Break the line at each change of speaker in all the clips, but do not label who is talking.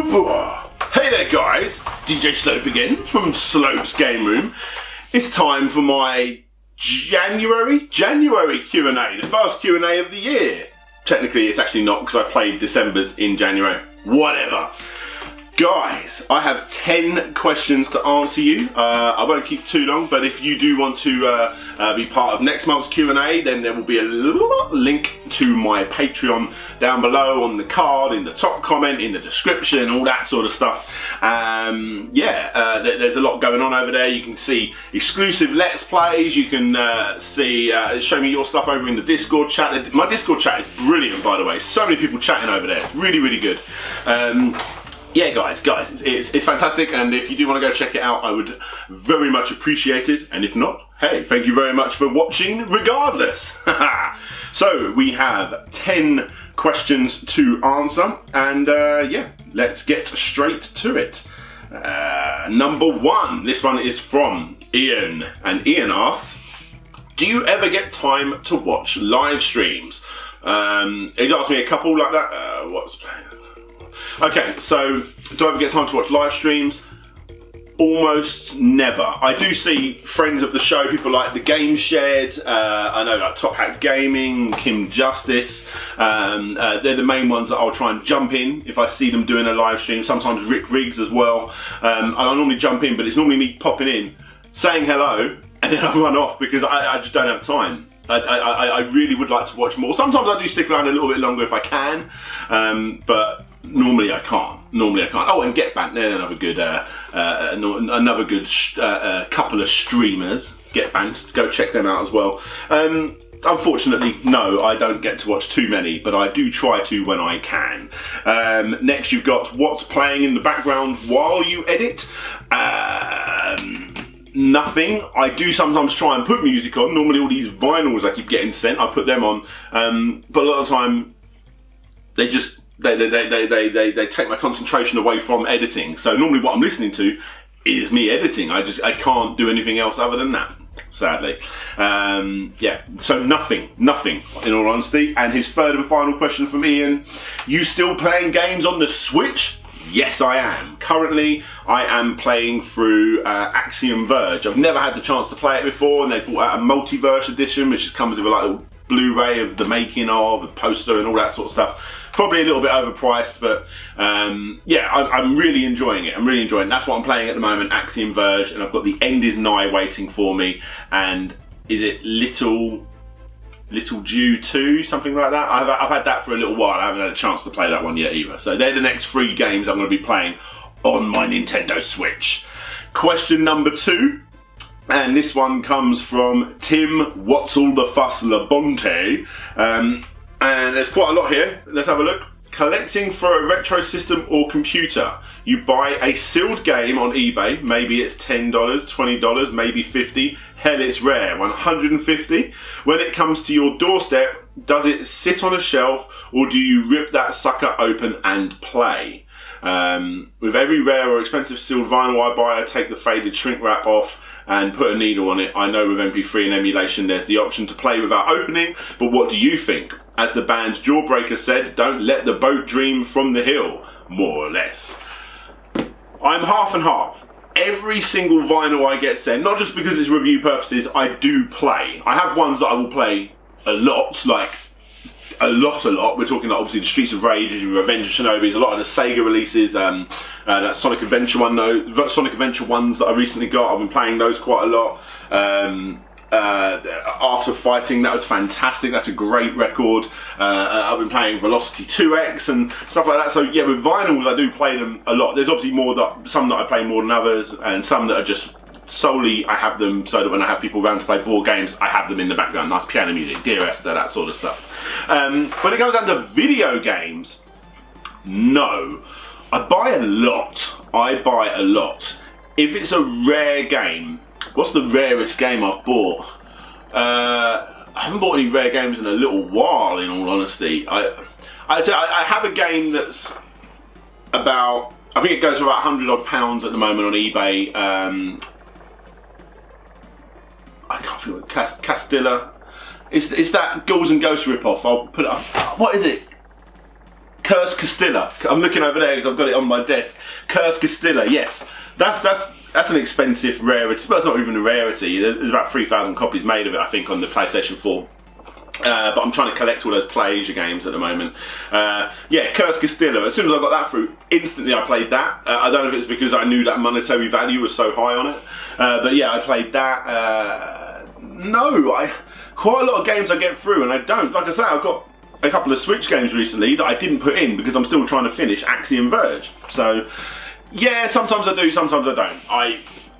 Hey there guys, it's DJ Slope again from Slope's Game Room. It's time for my January Q&A, the first Q&A of the year. Technically it's actually not because I played December's in January. Whatever. Guys, I have 10 questions to answer you. I won't keep too long, but if you do want to be part of next month's Q&A, then there will be a link to my Patreon down below on the card, in the top comment, in the description, all that sort of stuff. There's a lot going on over there. You can see exclusive Let's Plays. You can show me your stuff over in the Discord chat. My Discord chat is brilliant, by the way. So many people chatting over there. It's really, really good. Yeah, guys, it's fantastic, and if you do want to go check it out, I would very much appreciate it, and if not, hey, thank you very much for watching regardless. So, we have 10 questions to answer, and yeah, let's get straight to it. Number 1, this one is from Ian, and Ian asks, do you ever get time to watch live streams? He's asked me a couple like that. Okay, so do I ever get time to watch live streams? Almost never. I do see friends of the show, people like The Game Shed, I know like Top Hat Gaming, Kim Justice, they're the main ones that I'll try and jump in if I see them doing a live stream. Sometimes Rick Riggs as well. I normally jump in, but it's normally me popping in, saying hello, and then I run off because I just don't have time. I really would like to watch more. Sometimes I do stick around a little bit longer if I can, but normally I can't. Oh, and Get Banked, they're another good couple of streamers. Get Banked, go check them out as well. Unfortunately, no, I don't get to watch too many, but I do try to when I can. Next, you've got what's playing in the background while you edit. Nothing. I do sometimes try and put music on. Normally all these vinyls I keep getting sent, I put them on. But a lot of the time, they take my concentration away from editing. So normally what I'm listening to is me editing. I can't do anything else other than that, sadly. Yeah, so nothing, in all honesty. And his third and final question from Ian, you still playing games on the Switch? Yes, I am. Currently, I am playing through Axiom Verge. I've never had the chance to play it before, and they brought out a multiverse edition, which just comes with like a Blu-ray of the making of, the poster and all that sort of stuff. Probably a little bit overpriced, but yeah, I'm really enjoying it. I'm really enjoying it. That's what I'm playing at the moment, Axiom Verge, and I've got The End Is Nigh waiting for me, and is it Little Jew 2, something like that? I've had that for a little while. I haven't had a chance to play that one yet either. So they're the next 3 games I'm going to be playing on my Nintendo Switch. Question number 2, and this one comes from Tim What's All the Fuss Labonte, and there's quite a lot here. Let's have a look. Collecting for a retro system or computer. You buy a sealed game on eBay, maybe it's $10, $20, maybe $50. Hell, it's rare, $150. When it comes to your doorstep, does it sit on a shelf or do you rip that sucker open and play? With every rare or expensive sealed vinyl I buy, I take the faded shrink wrap off and put a needle on it. I know with MP3 and emulation there's the option to play without opening, but what do you think? As the band Jawbreaker said, don't let the boat dream from the hill, more or less. I'm half and half. Every single vinyl I get sent, not just because it's review purposes, I do play. I have ones that I will play a lot, like a lot. We're talking like obviously the Streets of Rage, Revenge of Shinobi, a lot of the Sega releases, that Sonic Adventure one though, Sonic Adventure ones that I recently got, I've been playing those quite a lot. Art of Fighting, that was fantastic, that's a great record. I've been playing Velocity 2X and stuff like that, so yeah, with vinyls I do play them a lot. There's obviously some that I play more than others, and some that are just solely I have them so that when I have people around to play board games, I have them in the background, nice piano music, Dear Esther, that sort of stuff. When it comes down to video games, no. I buy a lot. If it's a rare game, what's the rarest game I've bought? I haven't bought any rare games in a little while, in all honesty. I have a game that's about, I think it goes for about £100 odd at the moment on eBay. I can't feel it. Castilla. It's that Ghouls and Ghosts ripoff. I'll put it up. What is it? Curse Castilla. I'm looking over there because I've got it on my desk. Curse Castilla, yes. That's an expensive rarity. Well, it's not even a rarity. There's about 3,000 copies made of it, I think, on the PlayStation 4. But I'm trying to collect all those PlayAsia games at the moment. Yeah, Curse Castilla. As soon as I got that through, instantly I played that. I don't know if it's because I knew that monetary value was so high on it. But yeah, I played that. Quite a lot of games I get through and I don't. Like I say, I've got a couple of Switch games recently that I didn't put in because I'm still trying to finish Axiom Verge. So, yeah, sometimes I do, sometimes I don't.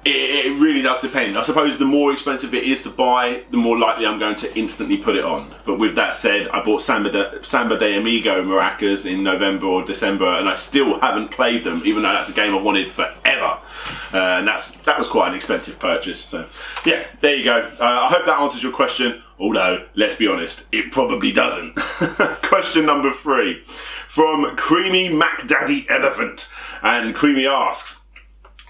It really does depend. I suppose the more expensive it is to buy, the more likely I'm going to instantly put it on. But with that said, I bought Samba de Amigo Maracas in November or December, and I still haven't played them, even though that's a game I've wanted forever. And that was quite an expensive purchase. So, yeah, there you go. I hope that answers your question, although, let's be honest, it probably doesn't. Question number 3, from Creamy MacDaddy Elephant. And Creamy asks,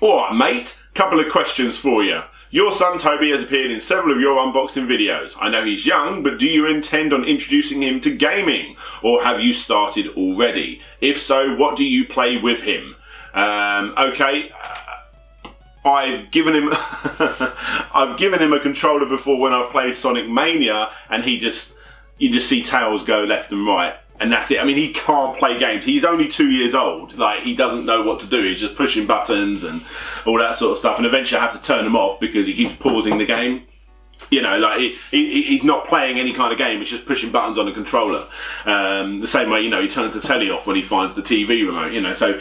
alright mate, couple of questions for you. Your son Toby has appeared in several of your unboxing videos. I know he's young, but do you intend on introducing him to gaming? Or have you started already? If so, what do you play with him? Okay, I've given him a controller before when I've played Sonic Mania, and you just see tails go left and right. And that's it. I mean, he can't play games. He's only 2 years old. Like, he doesn't know what to do. He's just pushing buttons and all that sort of stuff. And eventually I have to turn him off because he keeps pausing the game. You know, like, he's not playing any kind of game. He's just pushing buttons on a controller. The same way, you know, he turns the telly off when he finds the TV remote, you know. So,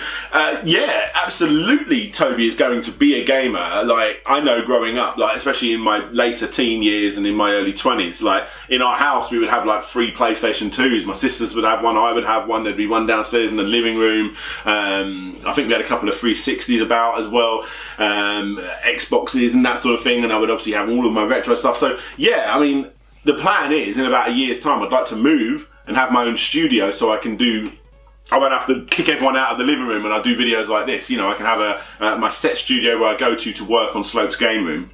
yeah, absolutely, Toby is going to be a gamer. Like, I know growing up, like, especially in my later teen years and in my early 20s, like, in our house, we would have, like, 3 PlayStation 2s. My sisters would have one, I would have one. There'd be one downstairs in the living room. I think we had a couple of 360s about as well. Xboxes and that sort of thing. And I would obviously have all of my retro stuff. So, yeah, I mean, the plan is in about a year's time, I'd like to move and have my own studio so I won't have to kick everyone out of the living room and I do videos like this. You know, I can have my set studio where I go to work on Slope's Game Room.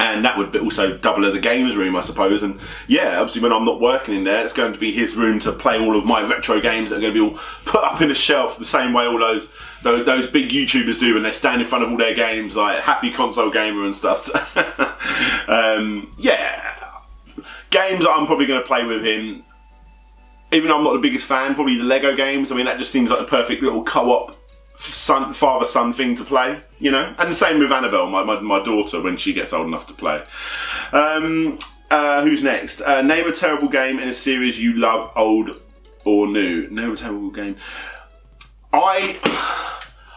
And that would also double as a games room, I suppose. And yeah, obviously when I'm not working in there, it's going to be his room to play all of my retro games that are going to be all put up in a shelf the same way all those big YouTubers do when they stand in front of all their games, like Happy Console Gamer and stuff. Yeah, games I'm probably going to play with him. Even though I'm not the biggest fan, probably the Lego games. I mean, that just seems like the perfect little co-op father-son thing to play, you know? And the same with Annabelle, my daughter, when she gets old enough to play. Who's next? Name a terrible game in a series you love, old or new. Name a terrible game. I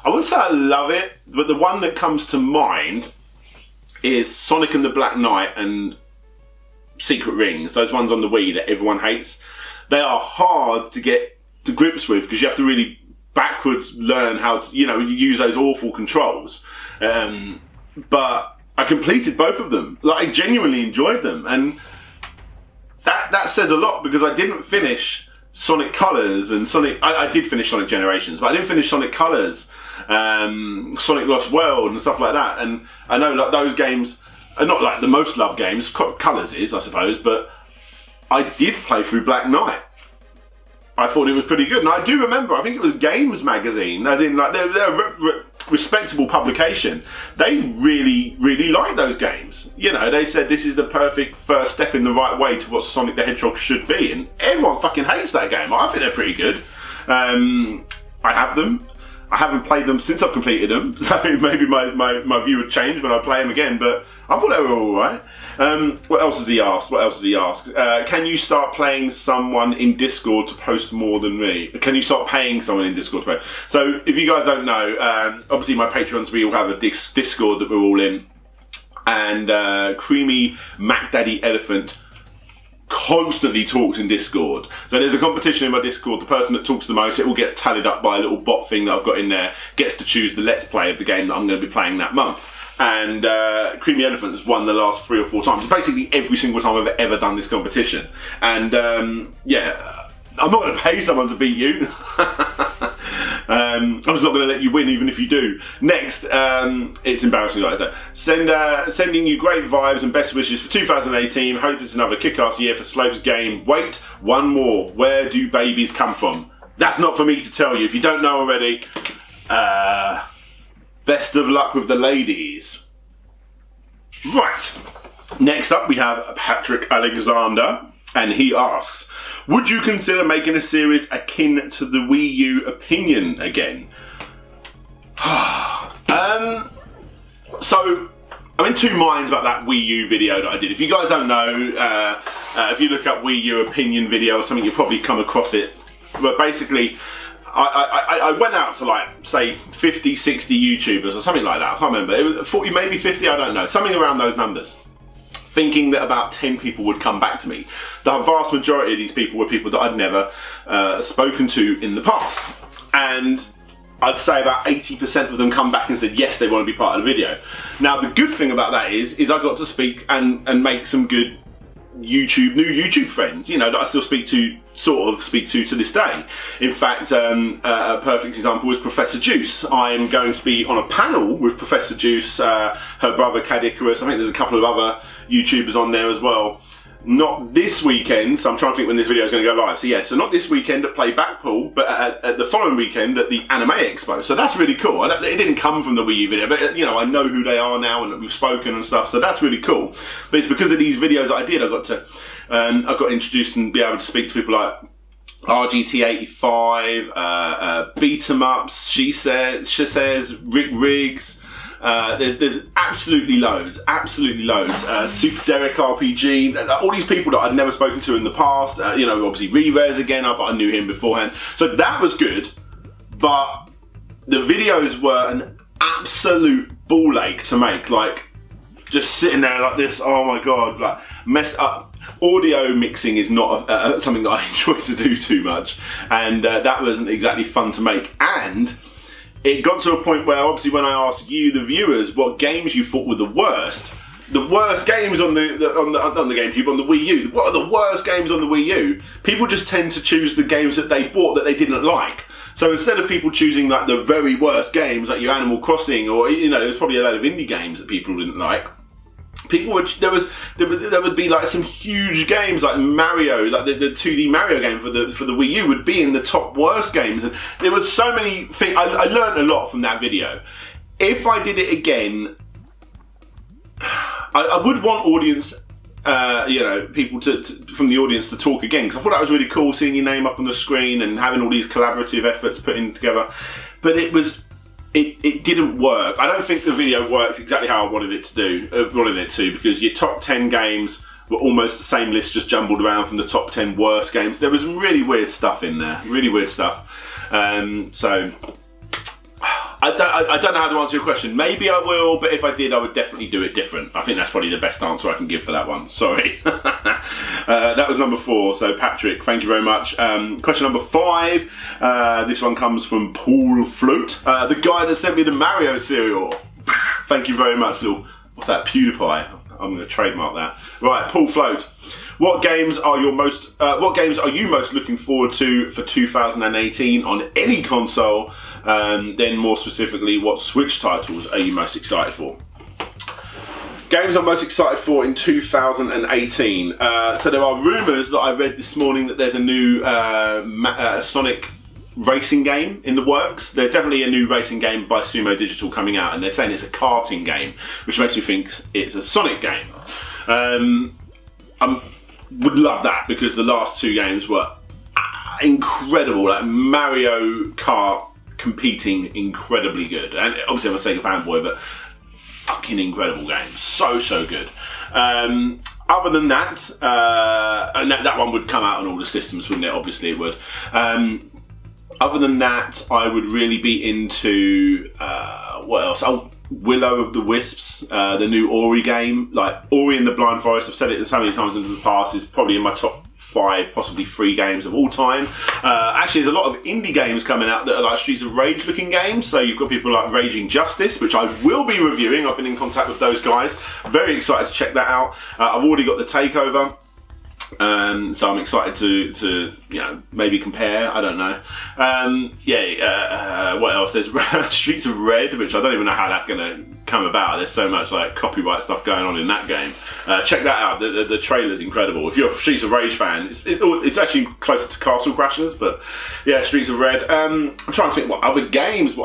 wouldn't say I love it, but the one that comes to mind is Sonic and the Black Knight and Secret Rings. Those ones on the Wii that everyone hates. They are hard to get to grips with because you have to really backwards learn how to, you know, use those awful controls. But I completed both of them. Like, I genuinely enjoyed them, and that says a lot because I didn't finish Sonic Colors and Sonic. I did finish Sonic Generations, but I didn't finish Sonic Colors, Sonic Lost World and stuff like that. And I know like those games are not like the most loved games. Colors is, I suppose, but I did play through Black Knight. I thought it was pretty good, and I do remember, I think it was Games Magazine, as in like they're a respectable publication. They really, really like those games. You know, they said this is the perfect first step in the right way to what Sonic the Hedgehog should be, and everyone fucking hates that game. I think they're pretty good. I have them. I haven't played them since I've completed them, so maybe my view would change when I play them again, but I thought they were alright. What else has he asked? What else has he asked? Can you start playing someone in Discord to post more than me? Can you start paying someone in Discord to post? So, if you guys don't know, obviously my Patreons, we all have a Discord that we're all in, and Creamy MacDaddy Elephant constantly talks in Discord. So there's a competition in my Discord. The person that talks the most, it all gets tallied up by a little bot thing that I've got in there, gets to choose the Let's Play of the game that I'm going to be playing that month. And Creamy Elephant has won the last 3 or 4 times. Basically every single time I've ever done this competition. And yeah, I'm not going to pay someone to beat you. I'm just not going to let you win even if you do. Next, it's embarrassing, like I said. Sending you great vibes and best wishes for 2018. Hope it's another kick-ass year for Slope's game. Wait, one more. Where do babies come from? that's not for me to tell you. If you don't know already, best of luck with the ladies. Right, next up we have Patrick Alexander, and he asks, would you consider making a series akin to the Wii U Opinion again? So, I'm in two minds about that Wii U video that I did. If you guys don't know, if you look up Wii U Opinion video or something, you'll probably come across it. But basically, I went out to, like, say 50, 60 YouTubers or something like that. I can't remember. It was 40, maybe 50, I don't know. Something around those numbers. Thinking that about 10 people would come back to me. The vast majority of these people were people that I'd never spoken to in the past. And I'd say about 80% of them come back and said yes, they want to be part of the video. Now the good thing about that is I got to speak and make some good new YouTube friends, you know, that I still speak to, sort of speak to this day. In fact, a perfect example is Professor Juice. I'm going to be on a panel with Professor Juice, her brother Cad Icarus. I think there's a couple of other YouTubers on there as well. Not this weekend, so I'm trying to think when this video is going to go live. So yeah, so not this weekend at Play Backpool, but at the following weekend at the Anime Expo. So that's really cool. It didn't come from the Wii U video, but you know, I know who they are now and we've spoken and stuff. So that's really cool. But it's because of these videos that I did, I got introduced and be able to speak to people like RGT85, Beat 'em Ups, She Says, Rick Riggs. There's absolutely loads, Super Derek RPG, all these people that I'd never spoken to in the past, you know, obviously Revez again, but I knew him beforehand, so that was good, but the videos were an absolute ball ache to make, like, just sitting there like this, oh my god, like, messed up. Audio mixing is not something that I enjoy to do too much, and that wasn't exactly fun to make, and it got to a point where, obviously, when I asked you, the viewers, what games you thought were the worst games on the GameCube, on the Wii U, what are the worst games on the Wii U? People just tend to choose the games that they bought that they didn't like. So instead of people choosing like the very worst games, like your Animal Crossing, or you know, there's probably a lot of indie games that people didn't like. People would, there would be like some huge games like Mario, like the 2D Mario game for the Wii U would be in the top worst games, and there was so many things. I learned a lot from that video. If I did it again, I would want audience, you know, people from the audience to talk again, because I thought that was really cool, seeing your name up on the screen and having all these collaborative efforts put in together. But it didn't work. I don't think the video worked exactly how I wanted it to because your top 10 games were almost the same list, just jumbled around from the top 10 worst games. There was some really weird stuff in there, really weird stuff. So I don't know how to answer your question. Maybe I will, but if I did, I would definitely do it different. I think that's probably the best answer I can give for that one. Sorry. That was number 4. So Patrick, thank you very much. Question number 5. This one comes from Paul Float, the guy that sent me the Mario cereal. Thank you very much, little. What's that? PewDiePie. I'm going to trademark that. Right, Paul Float. What games are you most looking forward to for 2018 on any console? Then more specifically, what Switch titles are you most excited for? Games I'm most excited for in 2018. So there are rumours that I read this morning that there's a new Sonic racing game in the works. There's definitely a new racing game by Sumo Digital coming out, and they're saying it's a karting game, which makes me think it's a Sonic game. I would love that, because the last 2 games were incredible, like Mario Kart competing incredibly good, and obviously I'm a Sega fanboy, but fucking incredible games, so good. Other than that, and that one would come out on all the systems, wouldn't it? Obviously it would. Other than that, I would really be into what else? Oh, Willow of the Wisps, the new Ori game. Like Ori and the Blind Forest, I've said it so many times in the past, is probably in my top 5, possibly 3 games of all time. Actually, there's a lot of indie games coming out that are like Streets of Rage looking games. So you've got people like Raging Justice, which I will be reviewing. I've been in contact with those guys. Very excited to check that out. I've already got the Takeover. So I'm excited to maybe compare. I don't know. What else? There's Streets of Red, which I don't even know how that's going to come about. There's so much like copyright stuff going on in that game. Check that out. The trailer's incredible. If you're a Streets of Rage fan, it's actually closer to Castle Crashers, but yeah, Streets of Red. I'm trying to think what other games.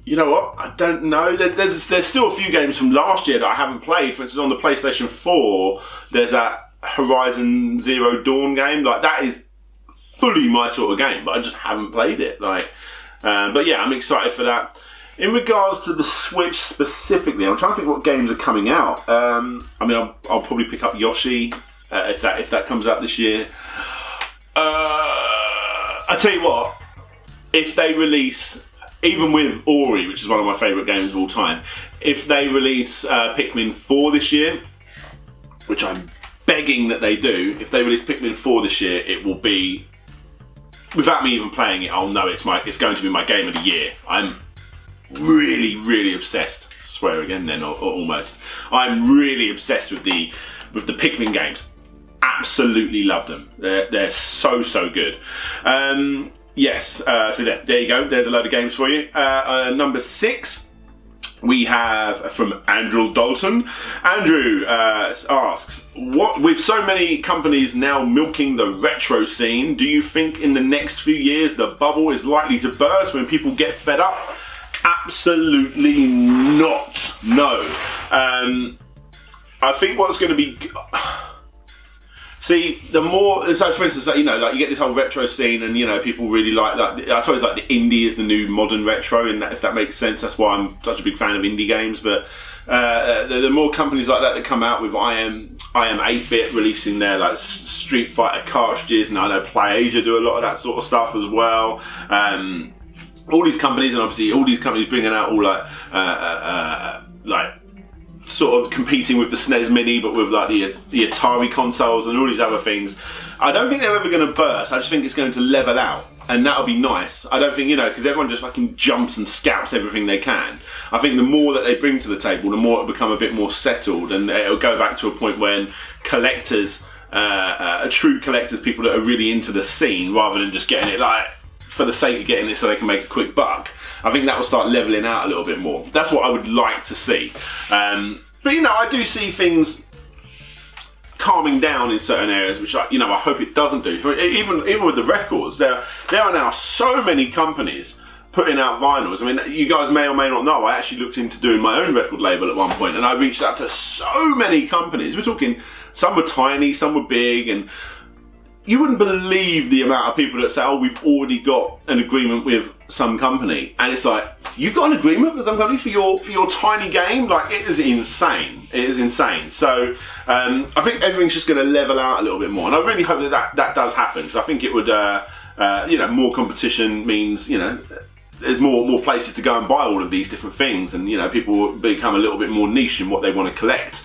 You know what? I don't know. There's still a few games from last year that I haven't played. For instance, on the PlayStation 4, there's that Horizon Zero Dawn game. Like, that is fully my sort of game, but I just haven't played it. But yeah, I'm excited for that. In regards to the Switch specifically, I'm trying to think what games are coming out. I mean, I'll probably pick up Yoshi if that comes out this year. I tell you what, if they release, even with Ori, which is one of my favourite games of all time, if they release Pikmin 4 this year, which I'm begging that they do, if they release Pikmin 4 this year, it will be, without me even playing it, I'll know it's going to be my game of the year. I'm really, really obsessed. Swear again then, or almost. I'm really obsessed with the Pikmin games. Absolutely love them. They're so good. Yes, so there you go. There's a load of games for you. Number 6, we have from Andrew Dalton. Andrew asks, with so many companies now milking the retro scene, do you think in the next few years the bubble is likely to burst when people get fed up? Absolutely not. No. I think what's going to be... See, the more, so for instance, like, you get this whole retro scene, and people really like I suppose like the indie is the new modern retro, and if that makes sense. That's why I'm such a big fan of indie games. But the more companies like that come out with I am 8-bit releasing their like Street Fighter cartridges, and I know PlayAsia do a lot of that sort of stuff as well. All these companies, and obviously all these companies bringing out all like sort of competing with the SNES Mini, but with like the Atari consoles and all these other things. I don't think they're ever going to burst. I just think it's going to level out, and that'll be nice. I don't think, because everyone just fucking jumps and scalps everything they can. I think the more that they bring to the table, the more it'll become a bit more settled, and it'll go back to a point when collectors, true collectors, people that are really into the scene, rather than just getting it like for the sake of getting it so they can make a quick buck. I think that will start leveling out a little bit more. That's what I would like to see. But I do see things calming down in certain areas, which I hope it doesn't do. Even with the records, there are now so many companies putting out vinyls. I mean, you guys may or may not know, I actually looked into doing my own record label at one point, and I reached out to so many companies. We're talking, some were tiny, some were big, and you wouldn't believe the amount of people that say, oh, we've already got an agreement with some company. And it's like, you've got an agreement with some company for your tiny game? Like, it is insane. It is insane. So, I think everything's just going to level out a little bit more. And I really hope that does happen. Because I think it would, more competition means, there's more places to go and buy all of these different things. And, people will become a little bit more niche in what they want to collect.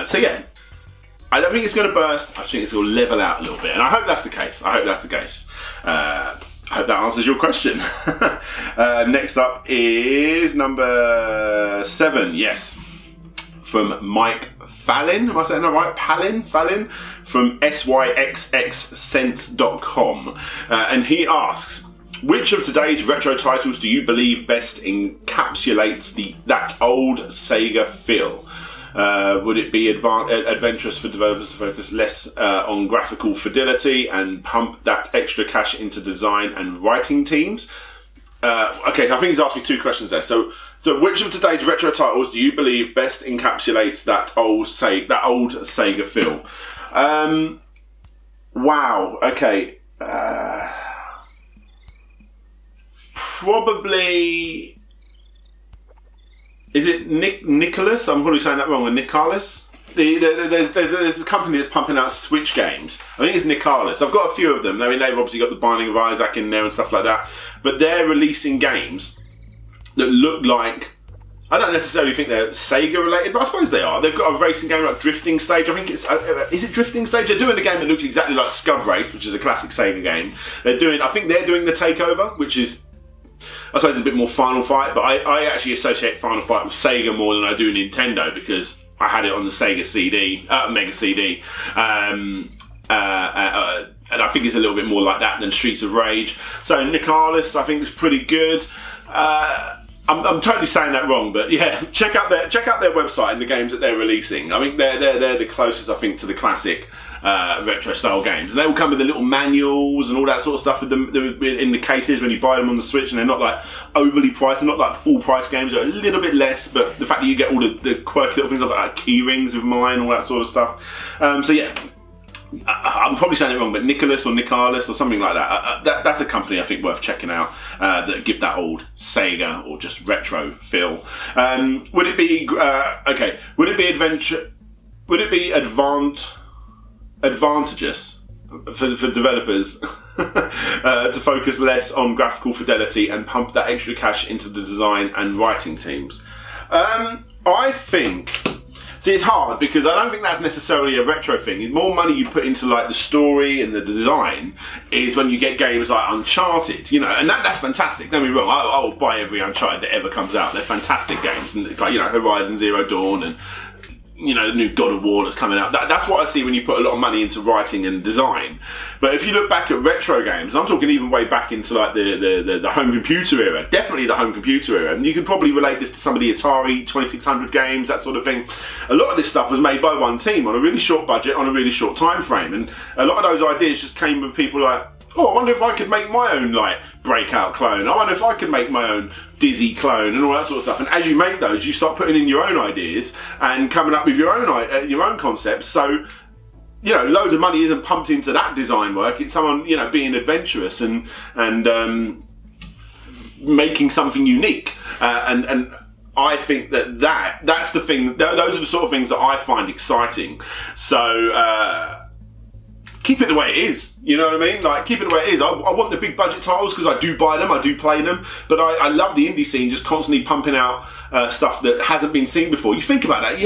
So, yeah. I don't think it's going to burst. I think it's going to level out a little bit, and I hope that's the case. I hope that's the case. I hope that answers your question. Next up is number 7. Yes, from Mike Fallin. Am I saying that right? Fallin from syxxsense.com, and he asks, which of today's retro titles do you believe best encapsulates that old Sega feel? Would it be adventurous for developers to focus less on graphical fidelity and pump that extra cash into design and writing teams? Okay, I think he's asked me 2 questions there. So which of today's retro titles do you believe best encapsulates that old Sega feel? Wow. Okay. Probably. Is it Nicholas? I'm probably saying that wrong. Nicholas? There's a company that's pumping out Switch games. I think it's Nicholas. I've got a few of them. I mean, they've obviously got the Binding of Isaac in there and stuff like that. But they're releasing games that look like... I don't necessarily think they're Sega related, but I suppose they are. They've got a racing game like Drifting Stage. I think it's... is it Drifting Stage? They're doing a game that looks exactly like Scud Race, which is a classic Sega game. I think they're doing The Takeover, which is... I suppose it's a bit more Final Fight, but I actually associate Final Fight with Sega more than I do Nintendo, because I had it on the Sega CD, Mega CD. And I think it's a little bit more like that than Streets of Rage. So Nicalis, I think, is pretty good. I'm totally saying that wrong, but yeah, check out their website and the games that they're releasing. I think they're the closest, I think, to the classic retro style games. And they will come with the little manuals and all that sort of stuff in the cases when you buy them on the Switch, and they're not like overly priced. They're not like full price games. They're a little bit less, but the fact that you get all the quirky little things like key rings of mine, all that sort of stuff. So yeah. I'm probably saying it wrong, but Nicalis or Nicalis or something like that. That's a company I think worth checking out that give that old Sega or just retro feel. Would it be okay? Would it be adventure? Would it be advantageous for developers to focus less on graphical fidelity and pump that extra cash into the design and writing teams? I think. See, it's hard because I don't think that's necessarily a retro thing. The more money you put into like the story and the design is when you get games like Uncharted, you know, and that's fantastic. Don't be wrong, I will buy every Uncharted that ever comes out. They're fantastic games, and it's like, you know, Horizon Zero Dawn and, you know, the new God of War that's coming out. That's what I see when you put a lot of money into writing and design. But if you look back at retro games, I'm talking even way back into like the home computer era, definitely the home computer era, and you can probably relate this to some of the Atari 2600 games, that sort of thing. A lot of this stuff was made by one team on a really short budget, on a really short time frame, and a lot of those ideas just came with people like, oh, I wonder if I could make my own like Breakout clone. I wonder if I could make my own Dizzy clone and all that sort of stuff. And as you make those, you start putting in your own ideas and coming up with your own concepts. So, you know, loads of money isn't pumped into that design work. It's someone, you know, being adventurous and making something unique. And I think that's the thing. Those are the sort of things that I find exciting. So. Keep it the way it is, you know what I mean? Like, keep it the way it is. I want the big budget titles because I do buy them, I do play them, but I love the indie scene just constantly pumping out stuff that hasn't been seen before. You think about that,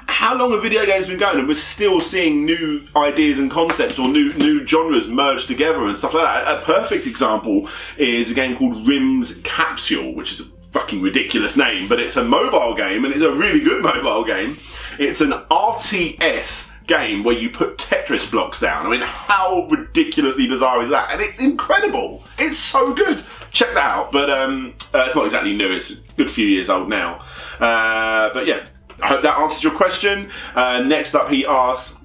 how long have video games been going and we're still seeing new ideas and concepts or new genres merged together and stuff like that? A perfect example is a game called Rim's Capsule, which is a fucking ridiculous name, but it's a mobile game and it's a really good mobile game. It's an RTS game where you put Tetris blocks down. I mean, how ridiculously bizarre is that? And it's incredible. It's so good. Check that out. But it's not exactly new. It's a good few years old now. But yeah, I hope that answers your question. Next up, he asks,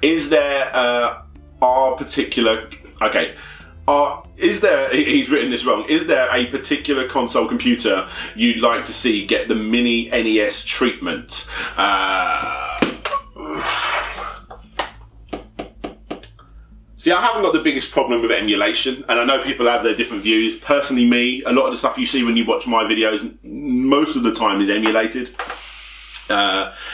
is there is there, he's written this wrong, is there a particular console computer you'd like to see get the mini NES treatment? See, I haven't got the biggest problem with emulation, and I know people have their different views. Personally, me, a lot of the stuff you see when you watch my videos, most of the time is emulated.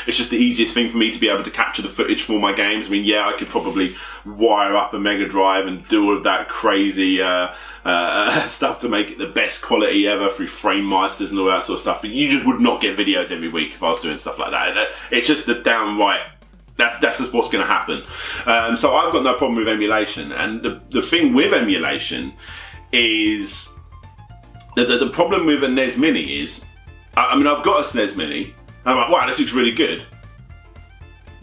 It's just the easiest thing for me to be able to capture the footage for my games. I mean, yeah, I could probably wire up a Mega Drive and do all of that crazy stuff to make it the best quality ever through Frame Masters and all that sort of stuff, but you just would not get videos every week if I was doing stuff like that. It's just the downright, that's just what's going to happen. So I've got no problem with emulation, and the thing with emulation is the problem with a NES Mini is, I mean, I've got a SNES Mini, and I'm like, wow, this looks really good,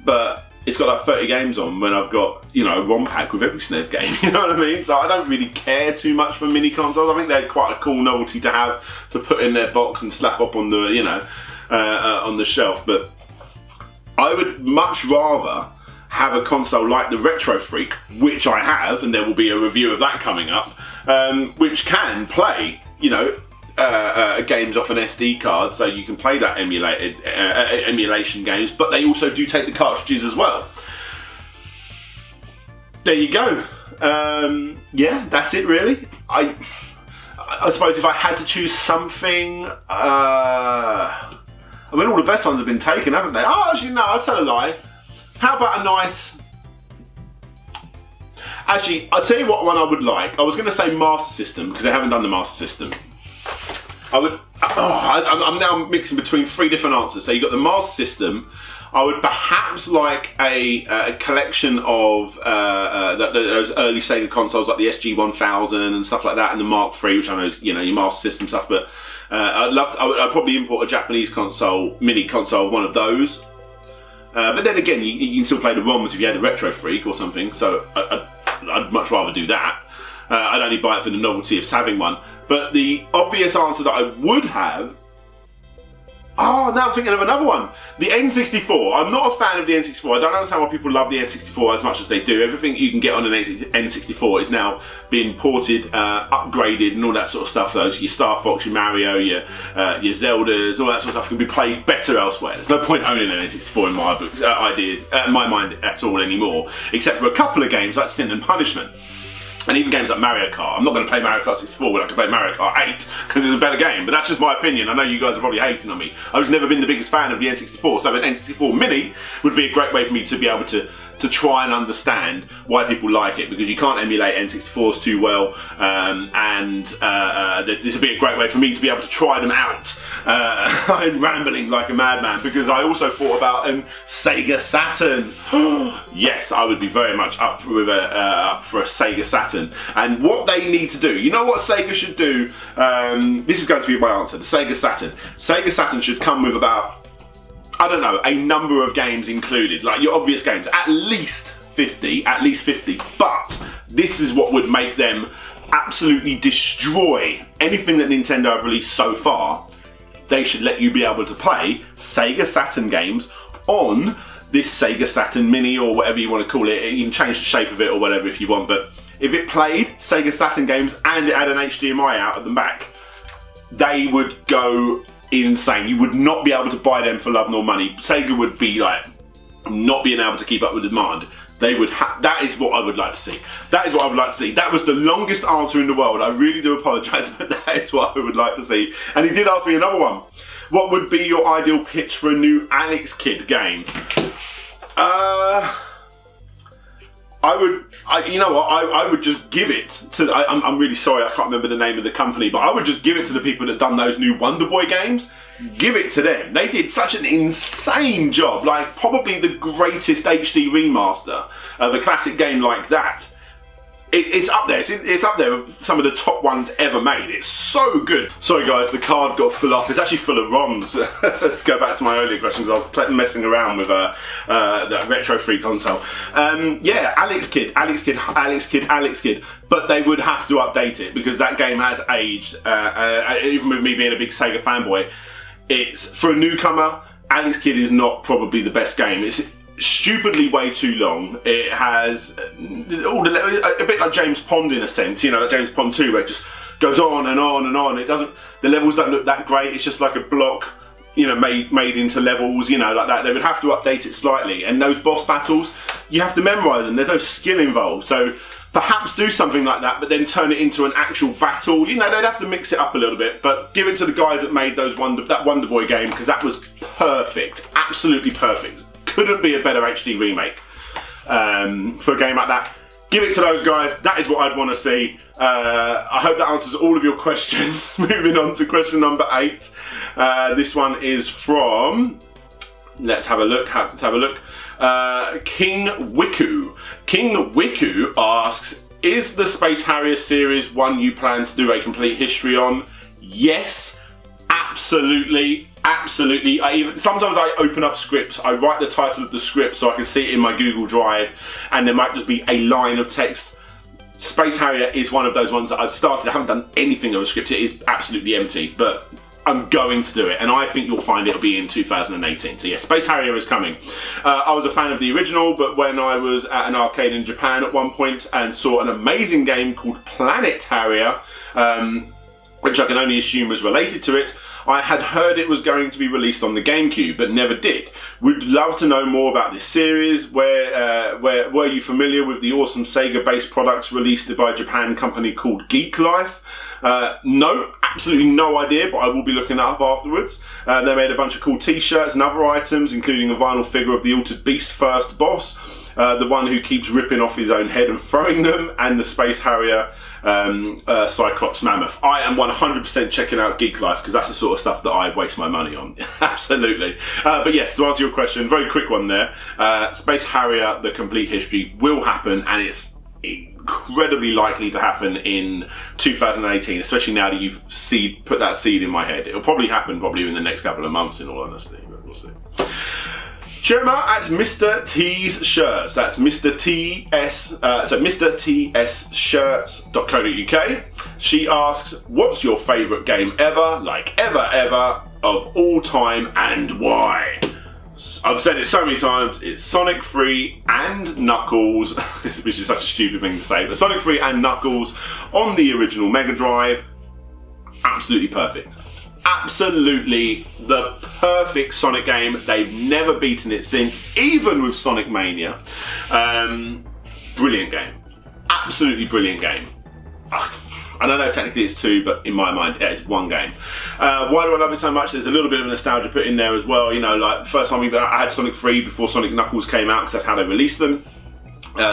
but it's got like 30 games on when I've got, you know, a ROM pack with every SNES game, you know what I mean? So I don't really care too much for mini consoles. I think they're quite a cool novelty to have, to put in their box and slap up on the, you know, on the shelf, but I would much rather have a console like the Retro Freak, which I have, and there will be a review of that coming up, which can play, you know, games off an SD card, so you can play that emulation games, but they also do take the cartridges as well. There you go. Yeah, that's it really. I suppose if I had to choose something, I mean, all the best ones have been taken, haven't they? Oh, actually, no, I'll tell a lie. How about a nice... Actually, I'll tell you what one I would like. I was going to say Master System, because they haven't done the Master System. I would... Oh, I'm now mixing between three different answers. So you've got the Master System. I would perhaps like a collection of those early Sega consoles like the SG-1000 and stuff like that, and the Mark III, which I know is, you know, your Master System stuff, but I'd probably import a Japanese console, mini console, one of those, But then again, you can still play the ROMs if you had a Retro Freak or something, so I'd much rather do that. I'd only buy it for the novelty of having one. But the obvious answer that I would have... Oh, now I'm thinking of another one. The N64. I'm not a fan of the N64. I don't understand why people love the N64 as much as they do. Everything you can get on an N64 is now being ported, upgraded and all that sort of stuff. So your Star Fox, your Mario, your Zeldas, all that sort of stuff can be played better elsewhere. There's no point owning an N64 in my books, my mind at all anymore, except for a couple of games like Sin and Punishment. And even games like Mario Kart. I'm not going to play Mario Kart 64 when I can play Mario Kart 8 because it's a better game, but that's just my opinion. I know you guys are probably hating on me. I've never been the biggest fan of the N64, so an N64 Mini would be a great way for me to be able to try and understand why people like it, because you can't emulate N64s too well, this would be a great way for me to be able to try them out. I'm rambling like a madman because I also thought about Sega Saturn. Yes, I would be very much up for a Sega Saturn. And what they need to do, you know what Sega should do? This is going to be my answer, the Sega Saturn. Sega Saturn should come with about, I don't know, a number of games included, like your obvious games, at least 50, but this is what would make them absolutely destroy anything that Nintendo have released so far. They should let you be able to play Sega Saturn games on this Sega Saturn Mini or whatever you want to call it. You can change the shape of it or whatever if you want, but if it played Sega Saturn games and it had an HDMI out at the back, they would go insane. You would not be able to buy them for love nor money. Sega would be like not being able to keep up with demand. They would that is what I would like to see. That is what I would like to see. That was the longest answer in the world. I really do apologise, but that is what I would like to see. And he did ask me another one. What would be your ideal pitch for a new Alex Kidd game? You know what, I would just give it to, I'm really sorry, I can't remember the name of the company, but I would just give it to the people that done those new Wonder Boy games. Give it to them. They did such an insane job, like probably the greatest HD remaster of a classic game like that. It's up there. It's up there with some of the top ones ever made. It's so good. Sorry guys, the card got full up. It's actually full of ROMs. Let's go back to my earlier questions. I was messing around with the Retro Freak console. Yeah, Alex Kidd. But they would have to update it because that game has aged. Even with me being a big Sega fanboy, it's for a newcomer. Alex Kidd is not probably the best game. It's stupidly way too long. It has a bit like James Pond in a sense, you know, like James Pond 2, where it just goes on and on and on. It doesn't, the levels don't look that great. It's just like a block, you know, made into levels, you know, like that. They would have to update it slightly. And those boss battles, you have to memorize them. There's no skill involved. So perhaps do something like that, but then turn it into an actual battle. You know, they'd have to mix it up a little bit, but give it to the guys that made those that Wonder Boy game, because that was perfect, absolutely perfect. Couldn't be a better HD remake for a game like that. Give it to those guys. That is what I'd want to see. I hope that answers all of your questions. Moving on to question number 8. This one is from, let's have a look. King Wiku. King Wiku asks, is the Space Harrier series one you plan to do a complete history on? Yes, absolutely. Absolutely. Sometimes I open up scripts, I write the title of the script so I can see it in my Google Drive, and there might just be a line of text. Space Harrier is one of those ones that I've started. I haven't done anything of a script. It is absolutely empty, but I'm going to do it, and I think you'll find it'll be in 2018. So yeah, Space Harrier is coming. I was a fan of the original, but when I was at an arcade in Japan at one point and saw an amazing game called Planet Harrier, which I can only assume was related to it, I had heard it was going to be released on the GameCube, but never did. Would love to know more about this series. Were you familiar with the awesome Sega-based products released by a Japan company called Geek Life? No, absolutely no idea, but I will be looking that up afterwards. They made a bunch of cool t-shirts and other items, including a vinyl figure of the Altered Beast first boss, the one who keeps ripping off his own head and throwing them, and the Space Harrier Cyclops Mammoth. I am 100% checking out Geek Life because that's the sort of stuff that I waste my money on. Absolutely. But yes, to answer your question, very quick one there. Space Harrier, the complete history, will happen, and it's incredibly likely to happen in 2018, especially now that you've put that seed in my head. It'll probably happen in the next couple of months, in all honesty, but we'll see. Gemma at Mr. T's Shirts. That's Mr. TS, so Mr. TS Shirts.co.uk. She asks, what's your favourite game ever, like ever, of all time, and why? I've said it so many times, it's Sonic 3 and Knuckles, which is such a stupid thing to say, but Sonic 3 and Knuckles on the original Mega Drive, absolutely perfect. Absolutely the perfect Sonic game. They've never beaten it since, even with Sonic Mania. Brilliant game. Absolutely brilliant game. I don't know, technically it's 2, but in my mind, it's 1 game. Why do I love it so much? There's a little bit of nostalgia put in there as well. You know, like, first time I had Sonic 3 before Sonic Knuckles came out, because that's how they released them.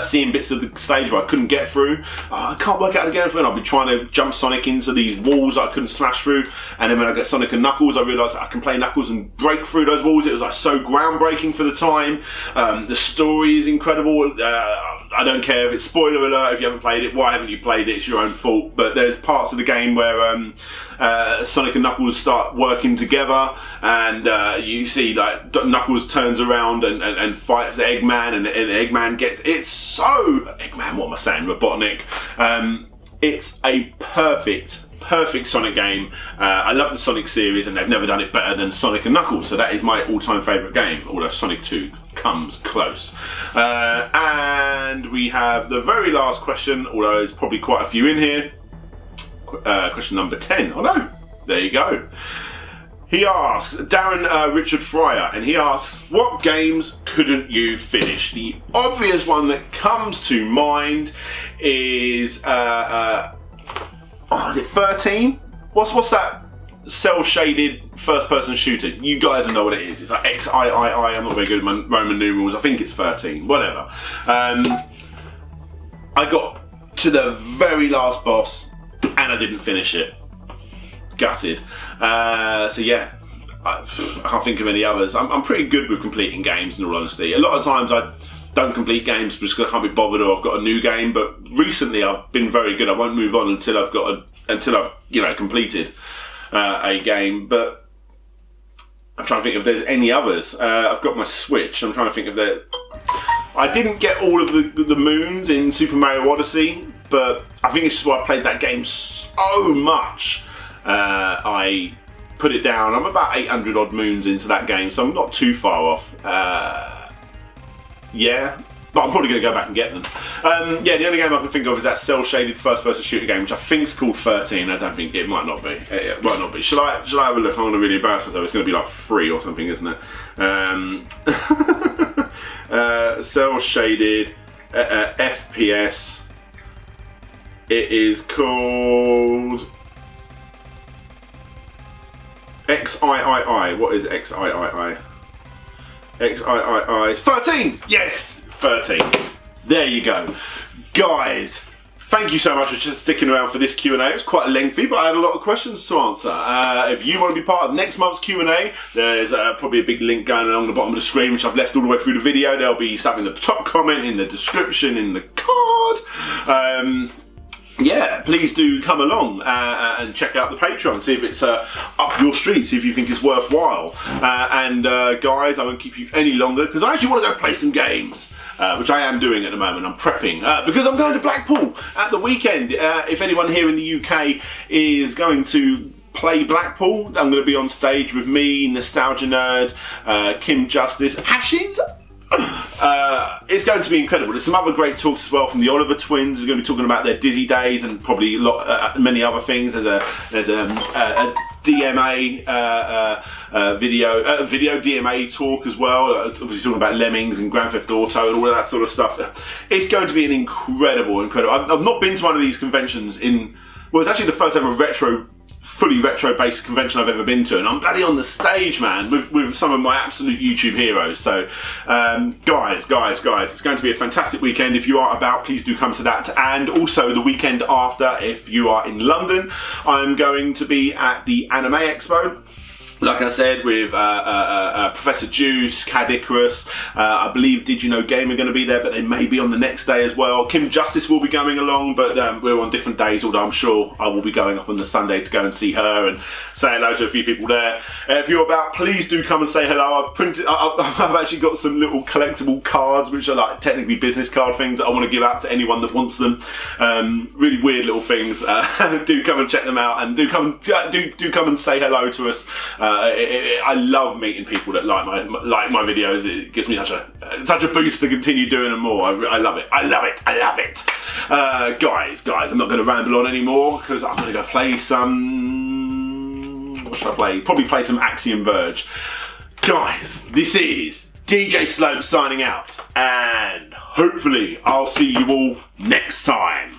Seeing bits of the stage where I couldn't get through, I can't work out how to get through, and I'll be trying to jump Sonic into these walls that I couldn't smash through, and then when I get Sonic and Knuckles, I realised I can play Knuckles and break through those walls. It was like so groundbreaking for the time. The story is incredible. I don't care if it's spoiler alert if you haven't played it. Why haven't you played it? It's your own fault. But there's parts of the game where Sonic and Knuckles start working together, and you see like Knuckles turns around and fights Eggman, and Eggman gets Eggman, what am I saying? Robotnik. It's a perfect Sonic game. I love the Sonic series, and they've never done it better than Sonic and Knuckles, so that is my all-time favourite game, although Sonic 2 comes close. And we have the very last question, although there's probably quite a few in here. Question number 10. Oh no, there you go. He asks, Darren Richard Fryer, and he asks, what games couldn't you finish? The obvious one that comes to mind is, is it 13? What's that cel-shaded first-person shooter? You guys know what it is. It's like XIII, I'm not very good at Roman numerals, I think it's 13, whatever. I got to the very last boss, and I didn't finish it. Gutted. So yeah, I can't think of any others. I'm pretty good with completing games, in all honesty. A lot of times I don't complete games because I can't be bothered, or I've got a new game. But recently I've been very good. I won't move on until I've you know, completed a game. But I'm trying to think if there's any others. I've got my Switch. I'm trying to think if there. I didn't get all of the moons in Super Mario Odyssey, but I think it's just why I played that game so much. I put it down. I'm about 800 odd moons into that game, so I'm not too far off. Yeah, but I'm probably going to go back and get them. Yeah, the only game I can think of is that cel-shaded first-person shooter game, which I think is called 13. I don't think it might not be. It might not be. Shall I have a look? I'm going to really embarrass myself. It's going to be like 3 or something, isn't it? Cel-shaded FPS. It is called XIII. What is XIII? XIII. It's 13! Yes! 13. There you go. Guys, thank you so much for just sticking around for this Q&A. It was quite lengthy, but I had a lot of questions to answer. If you want to be part of next month's Q&A, there's probably a big link going along the bottom of the screen, which I've left all the way through the video. There'll be stuff in the top comment, in the description, in the card. Yeah, please do come along and check out the Patreon, see if it's up your street, see if you think it's worthwhile. Guys, I won't keep you any longer because I actually want to go play some games, which I am doing at the moment. I'm prepping because I'm going to Blackpool at the weekend. If anyone here in the UK is going to play Blackpool, I'm going to be on stage with me, Nostalgia Nerd, Kim Justice, Ashes. It's going to be incredible. There's some other great talks as well from the Oliver twins. We're going to be talking about their Dizzy days and probably many other things. There's a DMA video DMA talk as well. Obviously talking about Lemmings and Grand Theft Auto and all of that sort of stuff. It's going to be an incredible. I've not been to one of these conventions well, it's actually the first ever fully retro-based convention I've ever been to, and I'm bloody on the stage, man, with some of my absolute YouTube heroes. So, guys, it's going to be a fantastic weekend. If you are about, please do come to that. And also the weekend after, if you are in London, I'm going to be at the Anime Expo. like I said, with Professor Juice, Cad Icarus, I believe Did You Know Game are going to be there, but they may be on the next day as well. Kim Justice will be going along, but we're on different days, although I'm sure I will be going up on the Sunday to go and see her and say hello to a few people there. If you're about, please do come and say hello. I've actually got some little collectible cards, which are like technically business card things that I want to give out to anyone that wants them. Really weird little things. Do come and check them out, and do come and say hello to us. I love meeting people that like my videos. It gives me such a boost to continue doing them more. I love it. I love it. I love it. Guys, I'm not going to ramble on anymore because I'm going to go play some. What should I play? Probably play some Axiom Verge. Guys, this is DJ Slope signing out, and hopefully I'll see you all next time.